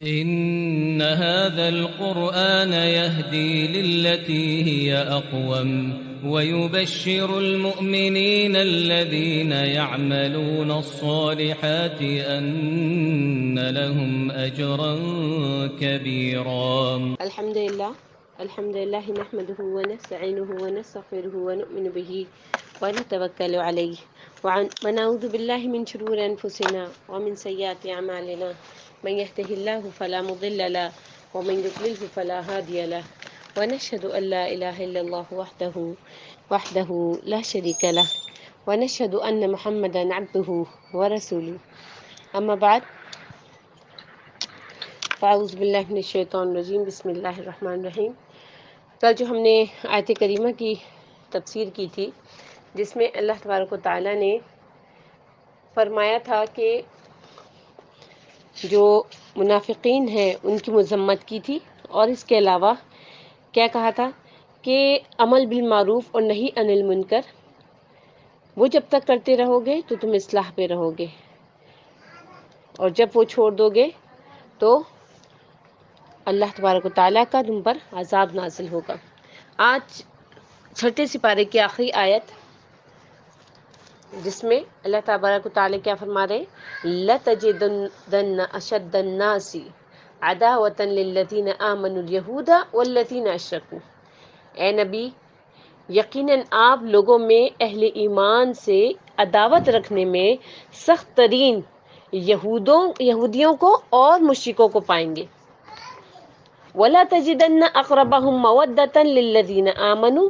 إن هذا القرآن يهدي للتي هي أقوم ويبشر المؤمنين الذين يعملون الصالحات أن لهم أجرا كبيرا. الحمد لله نحمده ونستعينه ونستغفره ونؤمن به ونتوكل عليه ونعوذ بالله من شرور أنفسنا ومن سيئات أعمالنا من يهده الله فلا مضل له ومن يضلل فلا هادي له ونشهد أن لا إله إلا الله وحده لا شريك له ونشهد أن محمدا عبده ورسوله أما بعد فاعوذ باللہ من الشیطان الرجیم بسم اللہ الرحمن الرحیم۔ کل جو ہم نے آیت کریمہ کی تفسیر کی تھی جس میں اللہ تبارک و تعالیٰ نے فرمایا تھا کہ جو منافقین ہیں ان کی مذمت کی تھی، اور اس کے علاوہ کیا کہا تھا کہ عمل بالمعروف اور نہی عن المنکر وہ جب تک کرتے رہو گے تو تم اصلاح پہ رہو گے، اور جب وہ چھوڑ دو گے تو اللہ تبارک و تعالیٰ کا تم پر عذاب نازل ہوگا۔ آج چھٹے سپارے کی آخری آیت جس میں اللہ تبارک و تعالیٰ کیا فرما رہے ہیں، لَتَجِدَنَّ أَشَدَّ النَّاسِ عَدَاوَةً لِلَّذِينَ آمَنُوا الْيَهُودَ وَالَّذِينَ أَشْرَكُوا۔ اے نبی، یقیناً آپ لوگوں میں اہل ایمان سے عداوت رکھنے میں سخت ترین یہودیوں کو اور مشرکوں کو پائیں گے۔ وَلَا تَجِدَنَّ أَقْرَبَهُمْ مَوَدَّةً لِلَّذِينَ آمَنُوا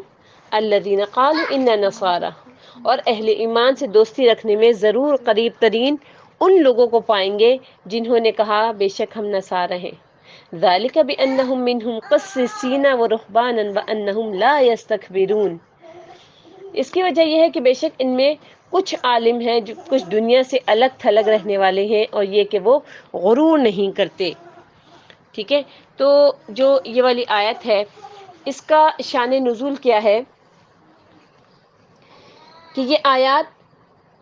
الَّذِينَ قَالُوا إِنَّا نَصَارَىٰ۔ اور اہل ایمان سے دوستی رکھنے میں ضرور قریب ترین ان لوگوں کو پائیں گے جنہوں نے کہا بے شک ہم نصارہ ہیں۔ ذَلِكَ بِأَنَّهُم مِّنْهُمْ قِسِّيسِينَ وَرُهْبَانًا وَأَنَّهُمْ لَا يَسْتَكْبِرُونَ۔ اس کی وجہ یہ ہے کہ بے شک ان میں کچھ عالم ہیں جو کچھ دنیا سے الگ تھلگ رہنے والے ہیں، اور یہ کہ وہ غرور نہیں کرتے۔ ٹھیک ہے، تو جو یہ والی آیت ہے اس کا شان نزول کیا ہے کہ یہ آیات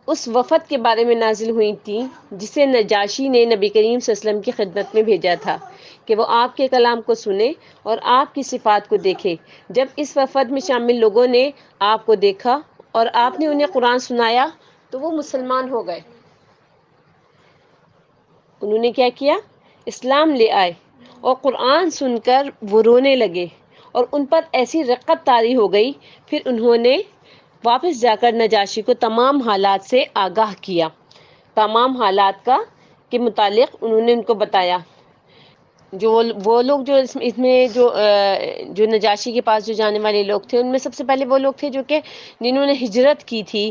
اس وفد کے بارے میں نازل ہوئی تھی جسے نجاشی نے نبی کریم صلی اللہ علیہ وسلم کی خدمت میں بھیجا تھا کہ وہ آپ کے کلام کو سنے اور آپ کی صفات کو دیکھے۔ جب اس وفد میں شامل لوگوں نے آپ کو دیکھا اور آپ نے انہیں قرآن سنایا تو وہ مسلمان ہو گئے۔ انہوں نے کیا کیا؟ اسلام لے آئے، اور قرآن سن کر وہ رونے لگے اور ان پر ایسی رقت طاری ہو گئی۔ پھر انہوں نے واپس جا کر نجاشی کو تمام حالات سے آگاہ کیا، تمام حالات کا کے متعلق انہوں نے ان کو بتایا۔ جو وہ لوگ جو اس میں جو نجاشی کے پاس جو جانے والے لوگ تھے ان میں سب سے پہلے وہ لوگ تھے جو کہ جنہوں نے ہجرت کی تھی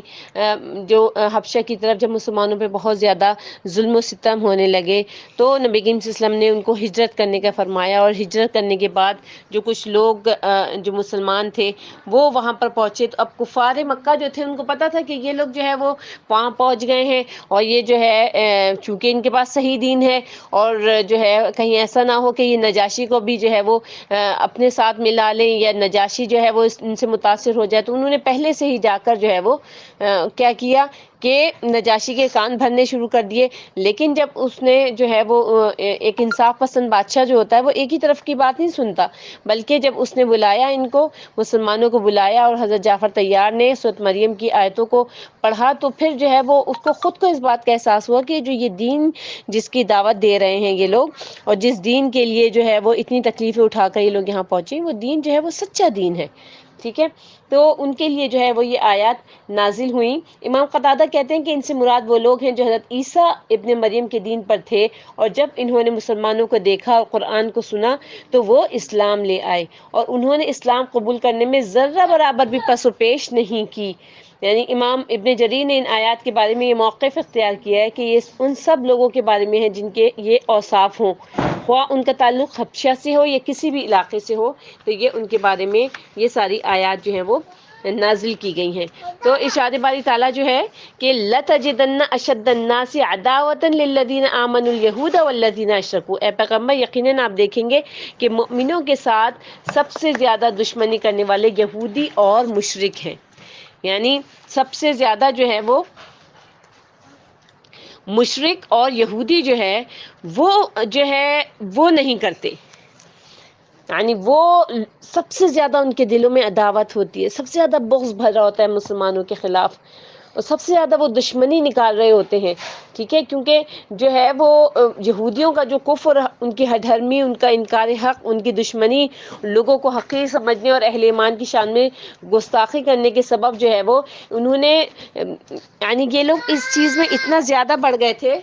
جو حبشہ کی طرف، جب مسلمانوں پہ بہت زیادہ ظلم و ستم ہونے لگے تو نبی کریم صلی اللہ علیہ وسلم نے ان کو ہجرت کرنے کا فرمایا، اور ہجرت کرنے کے بعد جو کچھ لوگ جو مسلمان تھے وہ وہاں پر پہنچے، تو اب کفار مکہ جو تھے ان کو پتہ تھا کہ یہ لوگ جو ہے وہ وہاں پہنچ گئے ہیں، اور یہ جو ہے چونکہ ان کے پاس صحیح دین ہے، اور جو ہے کہیں ایسا نہ ہو کہ یہ نجاشی کو بھی جو ہے وہ اپنے ساتھ ملا لیں یا نجاشی جو ہے وہ ان سے متاثر ہو جائے، تو انہوں نے پہلے سے ہی جا کر جو ہے وہ کیا کیا کہ نجاشی کے کان بھرنے شروع کر دیے۔ لیکن جب اس نے جو ہے وہ ایک انصاف پسند بادشاہ جو ہوتا ہے وہ ایک ہی طرف کی بات نہیں سنتا، بلکہ جب اس نے بلایا ان کو، مسلمانوں کو بلایا، اور حضرت جعفر طیار نے سورۃ مریم کی آیتوں کو پڑھا، تو پھر جو ہے وہ اس کو خود کو اس بات کا احساس ہوا کہ جو یہ دین جس کی دعوت دے رہے ہیں یہ لوگ، اور جس دین کے لیے جو ہے وہ اتنی تکلیفیں اٹھا کر یہ لوگ یہاں پہنچے، وہ دین جو ہے وہ سچا دین ہے۔ ٹھیک ہے، تو ان کے لیے جو ہے وہ یہ آیات نازل ہوئیں۔ امام قتادہ کہتے ہیں کہ ان سے مراد وہ لوگ ہیں جو حضرت عیسیٰ ابن مریم کے دین پر تھے، اور جب انہوں نے مسلمانوں کو دیکھا اور قرآن کو سنا تو وہ اسلام لے آئے، اور انہوں نے اسلام قبول کرنے میں ذرہ برابر بھی پس و پیش نہیں کی۔ یعنی امام ابن جریر نے ان آیات کے بارے میں یہ موقف اختیار کیا ہے کہ یہ ان سب لوگوں کے بارے میں ہے جن کے یہ اوصاف ہوں، خواہ ان کا تعلق حبشہ سے ہو یا کسی بھی علاقے سے ہو، تو یہ ان کے بارے میں یہ ساری آیات جو ہیں وہ نازل کی گئی ہیں۔ تو ارشاد باری تعالیٰ جو ہے کہ لَتَجِدَنَّ أَشَدَّ النَّاسِ عَدَاوَةً لِلَّذِينَ آمَنُوا الْيَهُودَ وَالَّذِينَ أَشْرَكُوا۔ اے پیغمبر، یقیناً آپ دیکھیں گے کہ مؤمنوں کے ساتھ سب سے زیادہ دشمنی کرنے والے یہودی اور مشرک ہیں، یعنی سب سے زیادہ جو ہے وہ مشرک اور یہودی جو ہے وہ نہیں کرتے. یعنی وہ سب سے زیادہ ان کے دلوں میں عداوت ہوتی ہے، سب سے زیادہ بغض بھرا ہوتا ہے مسلمانوں کے خلاف، اور سب سے زیادہ وہ دشمنی نکال رہے ہوتے ہیں. ٹھیک ہے، کیونکہ جو ہے وہ یہودیوں کا جو کفر، ان کی ہٹدھرمی، ان کا انکار حق، ان کی دشمنی، لوگوں کو حقیر سمجھنے اور اہل ایمان کی شان میں گستاخی کرنے کے سبب جو ہے وہ انہوں نے، یعنی یہ لوگ اس چیز میں اتنا زیادہ بڑھ گئے تھے،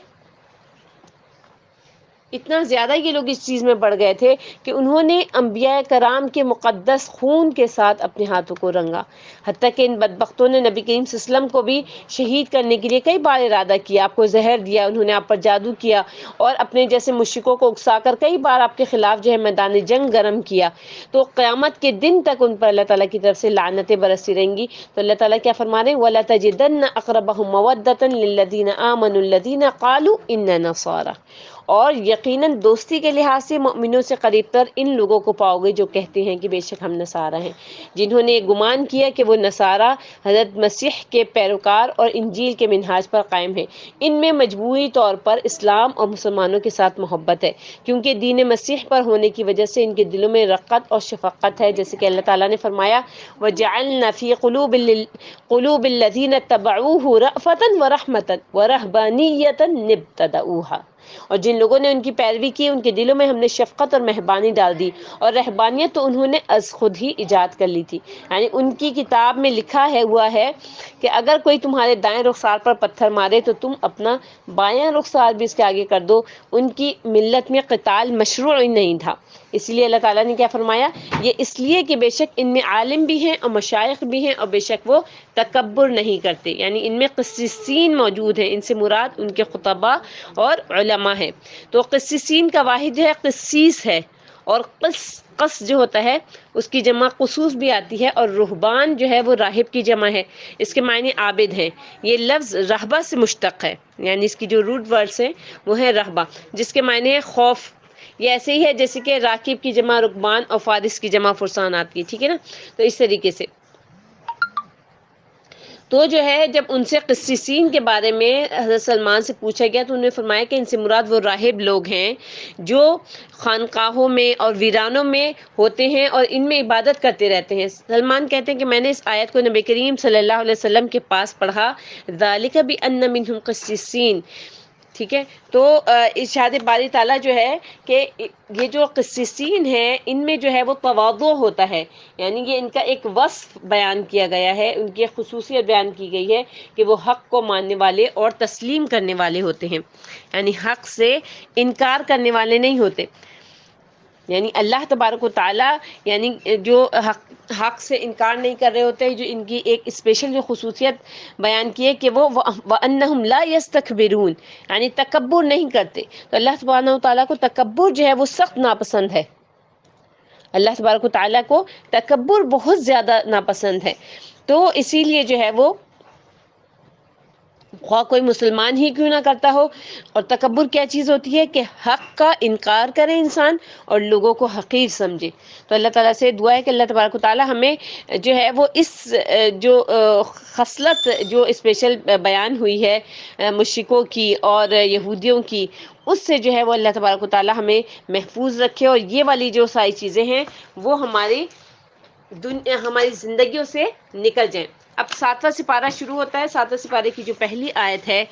اتنا زیادہ یہ لوگ اس چیز میں بڑھ گئے تھے کہ انہوں نے انبیاء کرام کے مقدس خون کے ساتھ اپنے ہاتھوں کو رنگا. حتیٰ کہ ان بدبختوں نے نبی کریم صلی اللہ علیہ وسلم کو بھی شہید کرنے کے لیے کئی بار ارادہ کیا، آپ کو زہر دیا، انہوں نے آپ پر جادو کیا، اور اپنے جیسے مشرکوں کو اکسا کر کئی بار آپ کے خلاف جو ہے میدان جنگ گرم کیا. تو قیامت کے دن تک ان پر اللہ تعالیٰ کی طرف سے لعنتیں برستی رہیں گی. تو اللہ تعالیٰ کیا فرما رہے ہیں؟ وَلَتَجِدَنَّ أَقْرَبَهُم مَّوَدَّةً لِّلَّذِينَ آمَنُوا الَّذِينَ قَالُوا إِنَّا نَصَارَىٰ. اور یقیناً دوستی کے لحاظ سے مومنوں سے قریب تر ان لوگوں کو پاؤ گے جو کہتے ہیں کہ بے شک ہم نصارہ ہیں، جنہوں نے گمان کیا کہ وہ نصارہ حضرت مسیح کے پیروکار اور انجیل کے منہاج پر قائم ہیں. ان میں مجموعی طور پر اسلام اور مسلمانوں کے ساتھ محبت ہے، کیونکہ دین مسیح پر ہونے کی وجہ سے ان کے دلوں میں رقت اور شفقت ہے، جیسے کہ اللہ تعالیٰ نے فرمایا وَجَعَلْنَا فِي قُلُوبِ الَّذِينَ اتَّبَعُوهُ رَأْفَةً وَرَحْمَةً وَرَهْبَانِيَّةً ابْتَدَعُوهَا. اور جن لوگوں نے ان کی پیروی کی ان کے دلوں میں ہم نے شفقت اور مہربانی ڈال دی، اور رہبانیت تو انہوں نے از خود ہی ایجاد کر لی تھی. یعنی ان کی کتاب میں لکھا ہوا ہے کہ اگر کوئی تمہارے دائیں رخسار پر پتھر مارے تو تم اپنا بایاں رخسار بھی اس کے آگے کر دو. ان کی ملت میں قتال مشروع نہیں تھا. اس لیے اللہ تعالیٰ نے کیا فرمایا؟ یہ اس لیے کہ بے شک ان میں عالم بھی ہیں اور مشائخ بھی ہیں، اور بے شک وہ تکبر نہیں کرتے. یعنی ان میں قسیسین موجود ہیں، ان سے مراد ان کے خطباء اور علماء ہیں. تو قسیسین کا واحد جو ہے قسیس ہے، اور قس جو ہوتا ہے اس کی جمع قصوص بھی آتی ہے، اور رہبان جو ہے وہ راہب کی جمع ہے. اس کے معنی عابد ہیں. یہ لفظ رہبہ سے مشتق ہے، یعنی اس کی جو روٹ ورڈز ہیں وہ ہے رہبہ، جس کے معنی ہے خوف. یہ ایسے ہی ہے جیسے کہ راکب کی جمع رکبان اور فارس کی جمع فرسان آتی ہے. ٹھیک ہے نا؟ تو اس طریقے سے تو جو ہے جب ان سے قسیسین کے بارے میں حضرت سلمان سے پوچھا گیا تو انہوں نے فرمایا کہ ان سے مراد وہ راہب لوگ ہیں جو خانقاہوں میں اور ویرانوں میں ہوتے ہیں اور ان میں عبادت کرتے رہتے ہیں. سلمان کہتے ہیں کہ میں نے اس آیت کو نبی کریم صلی اللہ علیہ وسلم کے پاس پڑھا، ذالک بأن منہم قسیسین. ٹھیک ہے، تو ارشاد باری تعالیٰ جو ہے کہ یہ جو قسیسین ہیں ان میں جو ہے وہ تواضع ہوتا ہے. یعنی یہ ان کا ایک وصف بیان کیا گیا ہے، ان کی ایک خصوصیت بیان کی گئی ہے کہ وہ حق کو ماننے والے اور تسلیم کرنے والے ہوتے ہیں. یعنی حق سے انکار کرنے والے نہیں ہوتے. یعنی اللہ تبارک و تعالیٰ یعنی جو حق سے انکار نہیں کر رہے ہوتے، جو ان کی ایک اسپیشل جو خصوصیت بیان کی ہے کہ وہ وَأَنَّهُمْ لَا يَسْتَكْبِرُونَ، یعنی تکبر نہیں کرتے. تو اللہ سبحانہ و تعالیٰ کو تکبر جو ہے وہ سخت ناپسند ہے. اللہ تبارک و تعالیٰ کو تکبر بہت زیادہ ناپسند ہے. تو اسی لیے جو ہے وہ خواہ کوئی مسلمان ہی کیوں نہ کرتا ہو. اور تکبر کیا چیز ہوتی ہے؟ کہ حق کا انکار کرے انسان اور لوگوں کو حقیر سمجھے. تو اللہ تعالیٰ سے دعا ہے کہ اللہ تبارک و تعالیٰ ہمیں جو ہے وہ اس جو خصلت جو اسپیشل بیان ہوئی ہے مشرکوں کی اور یہودیوں کی، اس سے جو ہے وہ اللہ تبارک و تعالیٰ ہمیں محفوظ رکھے، اور یہ والی جو ساری چیزیں ہیں وہ ہماری زندگیوں سے نکل جائیں. اب 7واں سپارہ شروع ہوتا ہے. 7واں سپارے کی جو پہلی آیت ہے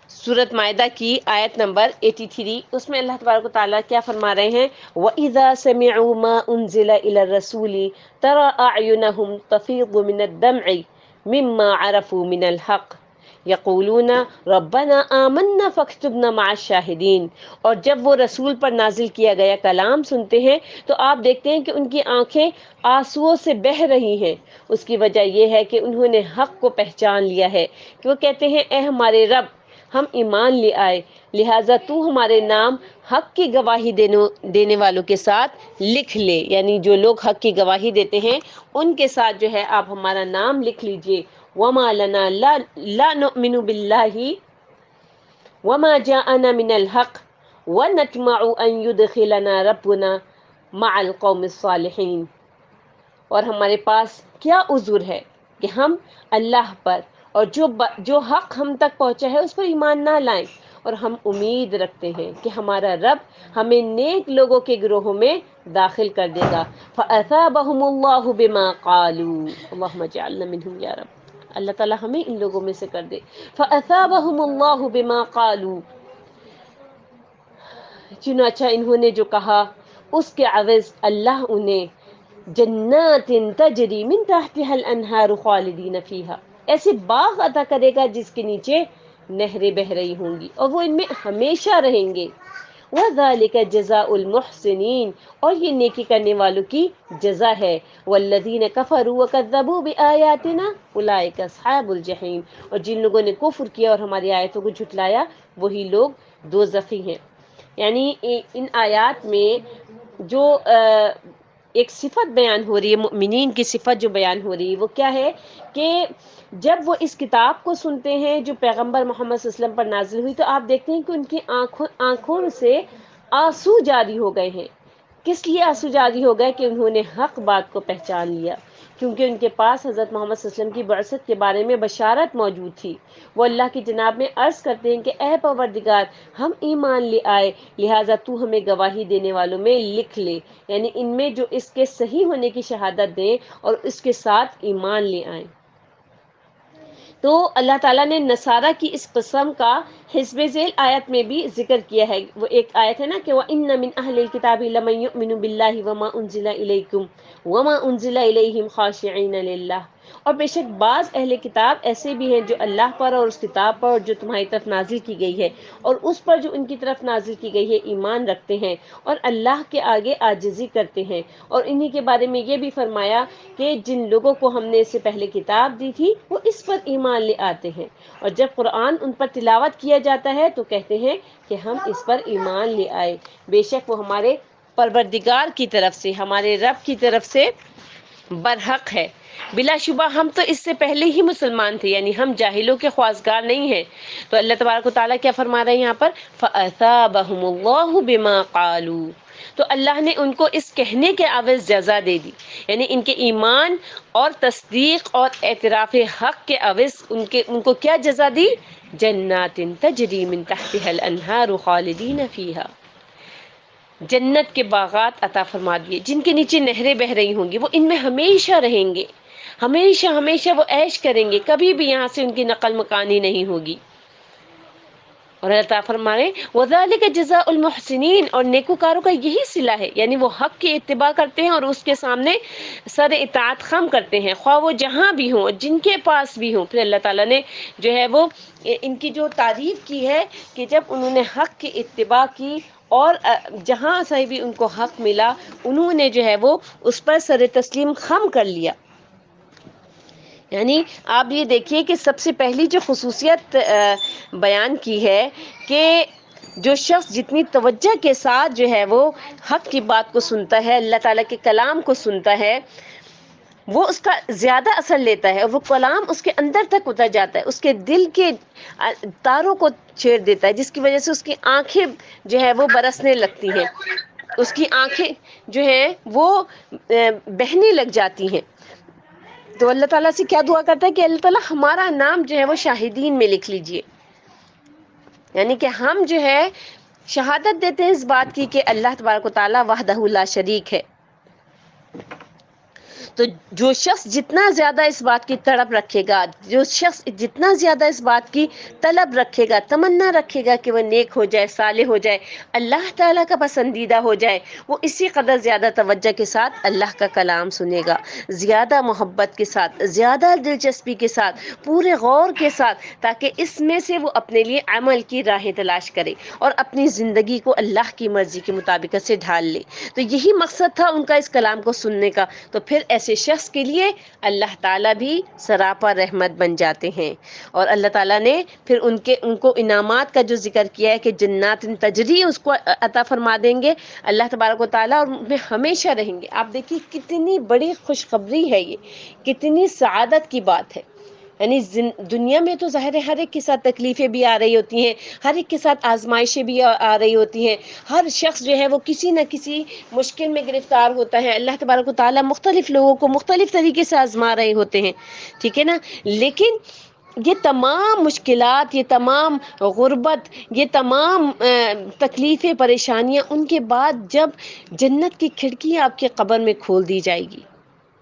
سورۃ مائدہ کی آیت نمبر 83، اس میں اللہ تبارک و تعالیٰ کیا فرما رہے ہیں؟ وَإِذَا سَمِعُوا مَا أُنزِلَ إِلَى الرَّسُولِ تَرَىٰ أَعْيُنَهُمْ تَفِيضُ مِنَ الدَّمْعِ مِمَّا عَرَفُوا مِنَ الْحَقِّ يَقُولُونَ رَبَّنَا آمَنَّا فَاكْتُبْنَا مَعَ الشَّاهِدِينَ. اور جب وہ رسول پر نازل کیا گیا کلام سنتے ہیں تو آپ دیکھتے ہیں کہ ان کی آنکھیں آنسوؤں سے بہہ رہی ہیں. اس کی وجہ یہ ہے کہ انہوں نے حق کو پہچان لیا ہے، کہ وہ کہتے ہیں اے ہمارے رب، ہم ایمان لے آئے، لہٰذا تو ہمارے نام حق کی گواہی دینے والوں کے ساتھ لکھ لے. یعنی جو لوگ حق کی گواہی دیتے ہیں ان کے ساتھ جو ہے آپ ہمارا نام لکھ لیجئے. وَمَا لَنَا لَا نُؤْمِنُ بِاللَّهِ وَمَا جَاءَنَا مِنَ الْحَقِّ وَنَطْمَعُ أَن يُدْخِلَنَا رَبُّنَا مَعَ الْقَوْمِ الصَّالِحِينَ. اور ہمارے پاس کیا عذر ہے کہ ہم اللہ پر اور جو حق ہم تک پہنچا ہے اس پر ایمان نہ لائیں، اور ہم امید رکھتے ہیں کہ ہمارا رب ہمیں نیک لوگوں کے گروہوں میں داخل کر دے گا۔ فَأَثَابَهُمُ اللَّهُ بِمَا قَالُوا، اللہم اجعلنا منہم یا رب، اللہ تعالیٰ ہمیں ان لوگوں میں سے کر دے۔ فَأَثَابَهُمُ اللَّهُ بِمَا قَالُوا، چنانچہ انہوں نے جو کہا اس کے عوض اللہ انہیں جنات تجری من تحتها الانہار خالدین فیہا، ایسے باغ عطا کرے گا جس کے نیچے نہریں بہ رہی ہوں گی اور وہ ان میں ہمیشہ رہیں گے۔ وَذَلِكَ جَزَاءُ الْمُحْسِنِينَ، اور یہ نیکی کرنے والوں کی جزا ہے۔ وَالَّذِينَ كَفَرُوا وَكَذَّبُوا بِآيَاتِنَا أُولَٰئِكَ أَصْحَابُ الْجَحِيمِ، اور جن لوگوں نے کفر کیا اور ہماری آیتوں کو جھٹلایا وہی لوگ دوزخی ہیں۔ یعنی ان آیات میں جو ایک صفت بیان ہو رہی ہے، مؤمنین کی صفت جو بیان ہو رہی ہے وہ کیا ہے کہ جب وہ اس کتاب کو سنتے ہیں جو پیغمبر محمد صلی اللہ علیہ وسلم پر نازل ہوئی، تو آپ دیکھتے ہیں کہ ان کی آنکھوں سے آنسو جاری ہو گئے ہیں۔ کس لیے آنسو جاری ہو گئے؟ کہ انہوں نے حق بات کو پہچان لیا، کیونکہ ان کے پاس حضرت محمد صلی اللہ علیہ وسلم کی بعثت کے بارے میں بشارت موجود تھی۔ وہ اللہ کی جناب میں عرض کرتے ہیں کہ اے پروردگار، ہم ایمان لے آئے، لہٰذا تو ہمیں گواہی دینے والوں میں لکھ لے، یعنی ان میں جو اس کے صحیح ہونے کی شہادت دیں اور اس کے ساتھ ایمان لے آئیں۔ تو اللہ تعالیٰ نے نصارہ کی اس قسم کا حسب ذیل آیت میں بھی ذکر کیا ہے۔ وہ ایک آیت ہے نا کہ وَإِنَّ مِنْ أَهْلِ الْكِتَابِ لَمَن يُؤْمِنُ بِاللَّهِ وَمَا أُنزِلَ إِلَيْكُمْ وَمَا أُنزِلَ إِلَيْهِمْ خَاشِعِينَ لِلَّهِ، اور بے شک بعض اہل کتاب ایسے بھی ہیں جو اللہ پر اور اس کتاب پر جو تمہاری طرف نازل کی گئی ہے اور اس پر جو ان کی طرف نازل کی گئی ہے ایمان رکھتے ہیں اور اللہ کے آگے عاجزی کرتے ہیں۔ اور انہی کے بارے میں یہ بھی فرمایا کہ جن لوگوں کو ہم نے اس سے پہلے کتاب دی تھی وہ اس پر ایمان لے آتے ہیں، اور جب قرآن ان پر تلاوت کیا جاتا ہے تو کہتے ہیں کہ ہم اس پر ایمان لے آئے، بے شک وہ ہمارے پروردگار کی طرف سے، ہمارے رب کی طرف سے برحق ہے۔ بلا شبہ ہم تو اس سے پہلے ہی مسلمان تھے، یعنی ہم جاہلوں کے خواستگار نہیں ہیں۔ تو اللہ تبارک و تعالیٰ کیا فرما رہے ہیں یہاں پر؟ فَأَثَابَهُمُ اللَّهُ بِمَا قَالُوا، تو اللہ نے ان کو اس کہنے کے عوض جزا دے دی، یعنی ان کے ایمان اور تصدیق اور اعتراف حق کے عوض ان کو کیا جزا دی؟ جنات تجری من تحتها الانہار خالدین فیہا، جنت کے باغات عطا فرما دیے جن کے نیچے نہریں بہ رہی ہوں گی، وہ ان میں ہمیشہ رہیں گے، ہمیشہ ہمیشہ وہ عیش کریں گے، کبھی بھی یہاں سے ان کی نقل مکانی نہیں ہوگی۔ اور اللہ تعالیٰ فرما رہے ہیں وَذَلِكَ جَزَاءُ الْمُحْسِنِينَ، اور نیکوکاروں کا یہی صلہ ہے، یعنی وہ حق کی اتباع کرتے ہیں اور اس کے سامنے سر اطاعت خم کرتے ہیں، خواہ وہ جہاں بھی ہوں جن کے پاس بھی ہوں۔ پھر اللہ تعالیٰ نے جو ہے وہ ان کی جو تعریف کی ہے کہ جب انہوں نے حق کی اتباع کی اور جہاں سے بھی ان کو حق ملا انہوں نے جو ہے وہ اس پر سر تسلیم خم کر لیا۔ یعنی آپ یہ دیکھیے کہ سب سے پہلی جو خصوصیت بیان کی ہے کہ جو شخص جتنی توجہ کے ساتھ جو ہے وہ حق کی بات کو سنتا ہے، اللہ تعالیٰ کے کلام کو سنتا ہے، وہ اس کا زیادہ اثر لیتا ہے اور وہ کلام اس کے اندر تک اتر جاتا ہے، اس کے دل کے تاروں کو چھیڑ دیتا ہے، جس کی وجہ سے اس کی آنکھیں جو ہے وہ برسنے لگتی ہیں، اس کی آنکھیں جو ہیں وہ بہنے لگ جاتی ہیں۔ تو اللہ تعالیٰ سے کیا دعا کرتا ہے کہ اللہ تعالیٰ ہمارا نام جو ہے وہ شاہدین میں لکھ لیجئے، یعنی کہ ہم جو ہے شہادت دیتے ہیں اس بات کی کہ اللہ تبارک و تعالیٰ وحدہ لا شریک ہے۔ تو جو شخص جتنا زیادہ اس بات کی تڑپ رکھے گا، جو شخص جتنا زیادہ اس بات کی طلب رکھے گا، تمنا رکھے گا کہ وہ نیک ہو جائے، صالح ہو جائے، اللہ تعالیٰ کا پسندیدہ ہو جائے، وہ اسی قدر زیادہ توجہ کے ساتھ اللہ کا کلام سنے گا، زیادہ محبت کے ساتھ، زیادہ دلچسپی کے ساتھ، پورے غور کے ساتھ، تاکہ اس میں سے وہ اپنے لیے عمل کی راہیں تلاش کرے اور اپنی زندگی کو اللہ کی مرضی کے مطابق سے ڈھال لے۔ تو یہی مقصد تھا ان کا اس کلام کو سننے کا۔ تو پھر ایسے شخص کے لیے اللہ تعالیٰ بھی سراپا رحمت بن جاتے ہیں، اور اللہ تعالیٰ نے پھر ان کو انعامات کا جو ذکر کیا ہے کہ جنات تجری اس کو عطا فرما دیں گے اللہ تبارک و تعالیٰ، اور ان میں ہمیشہ رہیں گے۔ آپ دیکھیے کتنی بڑی خوشخبری ہے، یہ کتنی سعادت کی بات ہے۔ یعنی دنیا میں تو ظاہر ہے ہر ایک کے ساتھ تکلیفیں بھی آ رہی ہوتی ہیں، ہر ایک کے ساتھ آزمائشیں بھی آ رہی ہوتی ہیں، ہر شخص جو ہے وہ کسی نہ کسی مشکل میں گرفتار ہوتا ہے، اللہ تبارک و تعالیٰ مختلف لوگوں کو مختلف طریقے سے آزما رہے ہوتے ہیں، ٹھیک ہے نا۔ لیکن یہ تمام مشکلات، یہ تمام غربت، یہ تمام تکلیفیں، پریشانیاں، ان کے بعد جب جنت کی کھڑکی آپ کے قبر میں کھول دی جائے گی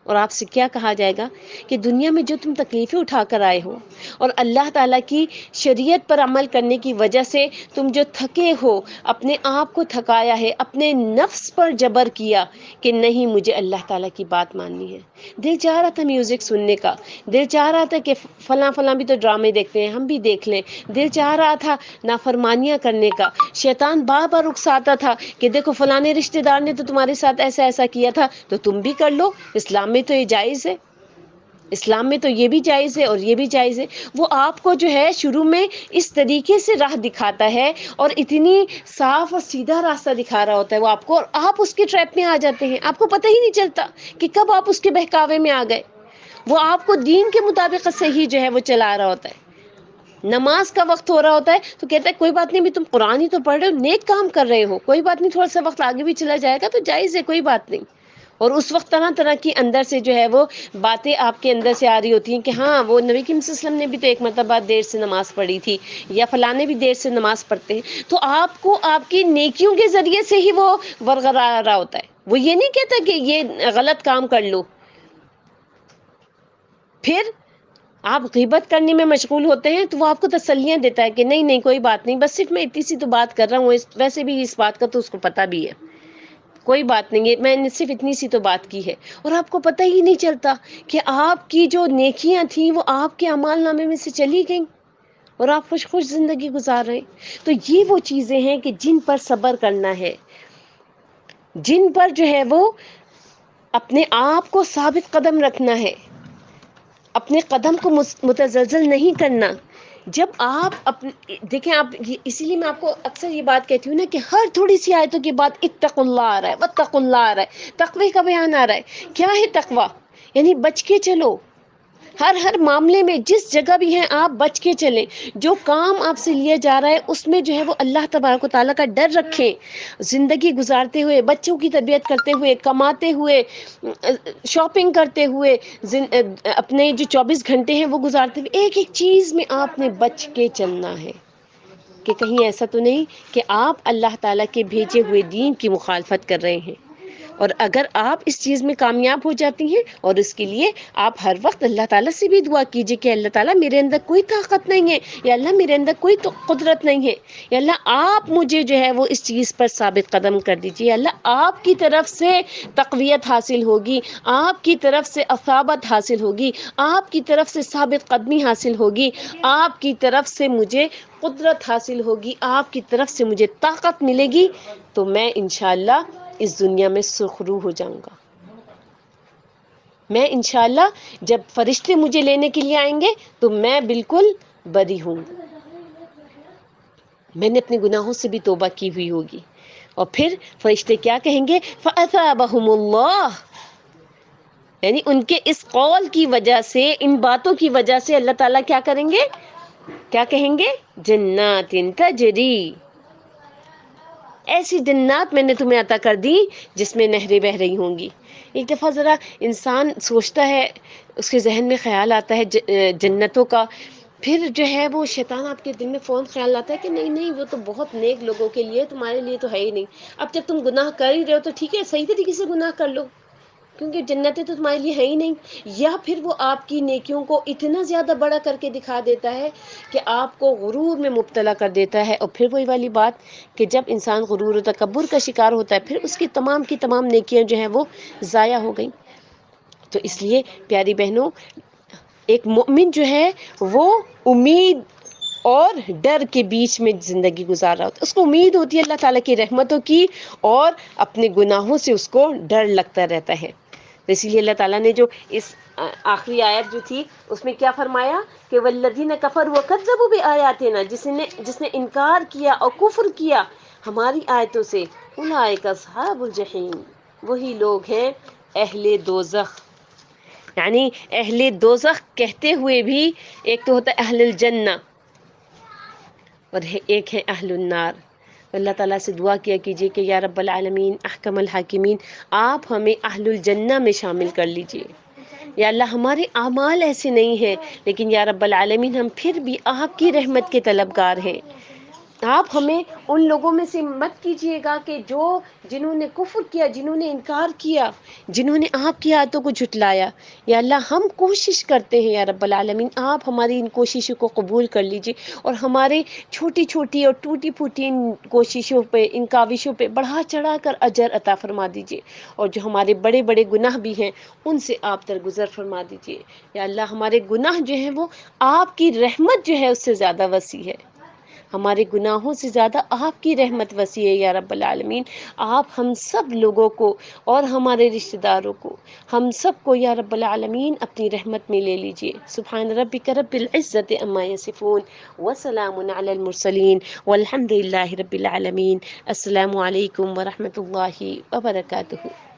اور آپ سے کیا کہا جائے گا کہ دنیا میں جو تم تکلیفیں اٹھا کر آئے ہو اور اللہ تعالیٰ کی شریعت پر عمل کرنے کی وجہ سے تم جو تھکے ہو، اپنے آپ کو تھکایا ہے، اپنے نفس پر جبر کیا کہ نہیں مجھے اللہ تعالیٰ کی بات ماننی ہے، دل چاہ رہا تھا میوزک سننے کا، دل چاہ رہا تھا کہ فلاں فلاں بھی تو ڈرامے دیکھتے ہیں ہم بھی دیکھ لیں، دل چاہ رہا تھا نافرمانیاں کرنے کا، شیطان بار بار اکساتا تھا کہ دیکھو فلانے رشتہ دار نے تو تمہارے ساتھ ایسا ایسا کیا تھا تو تم بھی کر لو، اسلام میں تو یہ جائز ہے، اسلام میں تو یہ بھی جائز ہے اور یہ بھی جائز ہے۔ وہ آپ کو جو ہے شروع میں اس طریقے سے راہ دکھاتا ہے اور اتنی صاف اور سیدھا راستہ دکھا رہا ہوتا ہے وہ آپ کو، اور آپ اس کے ٹریپ میں آ جاتے ہیں، آپ کو پتہ ہی نہیں چلتا کہ کب آپ اس کے بہکاوے میں آ گئے۔ وہ آپ کو دین کے مطابق صحیح جو ہے وہ چلا رہا ہوتا ہے۔ نماز کا وقت ہو رہا ہوتا ہے تو کہتا ہے کوئی بات نہیں، بھی تم قرآن ہی تو پڑھ رہے ہو، نیک کام کر رہے ہو، کوئی بات نہیں، تھوڑا سا وقت آگے بھی چلا جائے گا تو جائز ہے، کوئی بات نہیں۔ اور اس وقت طرح طرح کی اندر سے جو ہے وہ باتیں آپ کے اندر سے آ رہی ہوتی ہیں کہ ہاں وہ نبی کریم صلی اللہ علیہ وسلم نے بھی تو ایک مرتبہ دیر سے نماز پڑھی تھی، یا فلانے بھی دیر سے نماز پڑھتے ہیں، تو آپ کو آپ کی نیکیوں کے ذریعے سے ہی وہ برقرار آ رہا ہوتا ہے۔ وہ یہ نہیں کہتا کہ یہ غلط کام کر لو۔ پھر آپ غیبت کرنے میں مشغول ہوتے ہیں تو وہ آپ کو تسلیاں دیتا ہے کہ نہیں نہیں کوئی بات نہیں، بس صرف میں اتنی سی تو بات کر رہا ہوں، ویسے بھی اس بات کا تو اس کو پتہ بھی ہے، کوئی بات نہیں ہے، میں نے صرف اتنی سی تو بات کی ہے، اور آپ کو پتہ ہی نہیں چلتا کہ آپ کی جو نیکیاں تھیں وہ آپ کے اعمال نامے میں سے چلی گئیں اور آپ خوش خوش زندگی گزار رہے ہیں۔ تو یہ وہ چیزیں ہیں کہ جن پر صبر کرنا ہے، جن پر جو ہے وہ اپنے آپ کو ثابت قدم رکھنا ہے، اپنے قدم کو متزلزل نہیں کرنا۔ جب آپ دیکھیں، آپ اسی لیے میں آپ کو اکثر یہ بات کہتی ہوں نا کہ ہر تھوڑی سی آیتوں کے بعد اتقوا اللہ آ رہا ہے، واتقوا اللہ آ رہا ہے، تقوی کا بیان آ رہا ہے۔ کیا ہے تقوی؟ یعنی بچ کے چلو، ہر معاملے میں جس جگہ بھی ہیں آپ بچ کے چلیں، جو کام آپ سے لیا جا رہا ہے اس میں جو ہے وہ اللہ تبارک و تعالیٰ کا ڈر رکھیں، زندگی گزارتے ہوئے، بچوں کی تربیت کرتے ہوئے، کماتے ہوئے، شاپنگ کرتے ہوئے، اپنے جو 24 گھنٹے ہیں وہ گزارتے ہوئے، ایک ایک چیز میں آپ نے بچ کے چلنا ہے کہ کہیں ایسا تو نہیں کہ آپ اللہ تعالیٰ کے بھیجے ہوئے دین کی مخالفت کر رہے ہیں۔ اور اگر آپ اس چیز میں کامیاب ہو جاتی ہیں، اور اس کے لیے آپ ہر وقت اللہ تعالیٰ سے بھی دعا کیجئے کہ اللہ تعالیٰ میرے اندر کوئی طاقت نہیں ہے، یا اللہ میرے اندر کوئی قدرت نہیں ہے، یا اللہ آپ مجھے جو ہے وہ اس چیز پر ثابت قدم کر دیجئے، یا اللہ آپ کی طرف سے تقویت حاصل ہوگی، آپ کی طرف سے اثابت حاصل ہوگی، آپ کی طرف سے ثابت قدمی حاصل ہوگی، آپ کی طرف سے مجھے قدرت حاصل ہوگی، آپ کی طرف سے مجھے طاقت ملے گی، تو میں انشاءاللہ اس دنیا میں سرخرو ہو جاؤں گا۔ میں انشاءاللہ جب فرشتے مجھے لینے کے لیے آئیں گے تو میں بالکل بری ہوں گی، میں نے اپنے گناہوں سے بھی توبہ کی ہوئی ہوگی۔ اور پھر فرشتے کیا کہیں گے؟ فَأَثَابَهُمُ اللَّهُ، یعنی ان کے اس قول کی وجہ سے، ان باتوں کی وجہ سے اللہ تعالیٰ کیا کریں گے؟ کیا کہیں گے؟ جنات تجری، ایسی جنات میں نے تمہیں عطا کر دی جس میں نہریں بہہ رہی ہوں گی۔ ایک دفعہ ذرا انسان سوچتا ہے، اس کے ذہن میں خیال آتا ہے جنتوں کا، پھر جو ہے وہ شیطان آپ کے دل میں فون خیال آتا ہے کہ نہیں نہیں وہ تو بہت نیک لوگوں کے لیے، تمہارے لیے تو ہے ہی نہیں۔ اب جب تم گناہ کر ہی رہے ہو تو ٹھیک ہے، صحیح طریقے سے گناہ کر لو، کیونکہ جنتیں تو تمہارے لیے ہے ہی نہیں۔ یا پھر وہ آپ کی نیکیوں کو اتنا زیادہ بڑا کر کے دکھا دیتا ہے کہ آپ کو غرور میں مبتلا کر دیتا ہے، اور پھر وہی والی بات کہ جب انسان غرور و تکبر کا شکار ہوتا ہے پھر اس کی تمام نیکیاں جو ہیں وہ ضائع ہو گئیں۔ تو اس لیے پیاری بہنوں، ایک مومن جو ہے وہ امید اور ڈر کے بیچ میں زندگی گزار رہا ہوتا ہے، اس کو امید ہوتی ہے اللہ تعالیٰ کی رحمتوں کی، اور اپنے گناہوں سے اس کو ڈر لگتا رہتا ہے۔ تو اسی لیے اللہ تعالیٰ نے جو اس آخری آیت جو تھی اس میں کیا فرمایا کہ والذین کفروا وکذبوا بآیاتنا، جس نے انکار کیا اور کفر کیا ہماری آیتوں سے، اولئک اصحاب الجحیم، وہی لوگ ہیں اہل دوزخ۔ یعنی اہل دوزخ کہتے ہوئے بھی ایک تو ہوتا ہے اہل الجنہ اور ایک ہے اہل النار۔ اللہ تعالیٰ سے دعا کیا کیجئے کہ یا رب العالمین احکم الحاکمین، آپ ہمیں اہل الجنہ میں شامل کر لیجئے، یا اللہ ہمارے اعمال ایسے نہیں ہیں، لیکن یا رب العالمین ہم پھر بھی آپ کی رحمت کے طلبگار ہیں۔ آپ ہمیں ان لوگوں میں سے مت کیجیے گا کہ جنہوں نے کفر کیا، جنہوں نے انکار کیا، جنہوں نے آپ کی آیتوں کو جھٹلایا۔ یا اللہ ہم کوشش کرتے ہیں یا رب العالمین، آپ ہماری ان کوششوں کو قبول کر لیجیے، اور ہمارے چھوٹی چھوٹی اور ٹوٹی پھوٹی ان کوششوں پہ، ان کاوشوں پہ بڑھا چڑھا کر اجر عطا فرما دیجیے، اور جو ہمارے بڑے بڑے گناہ بھی ہیں ان سے آپ درگزر فرما دیجیے۔ یا اللہ ہمارے گناہ جو ہیں وہ آپ کی رحمت جو ہے اس سے زیادہ وسیع ہے، ہمارے گناہوں سے زیادہ آپ کی رحمت وسیع ہے یا رب العالمین۔ آپ ہم سب لوگوں کو اور ہمارے رشتہ داروں کو، ہم سب کو یا رب العالمین اپنی رحمت میں لے لیجئے۔ سبحان ربک رب العزت عما یصفون وسلام علی المرسلین والحمد للہ رب العالمین۔ السلام علیکم ورحمۃ اللہ وبرکاتہ۔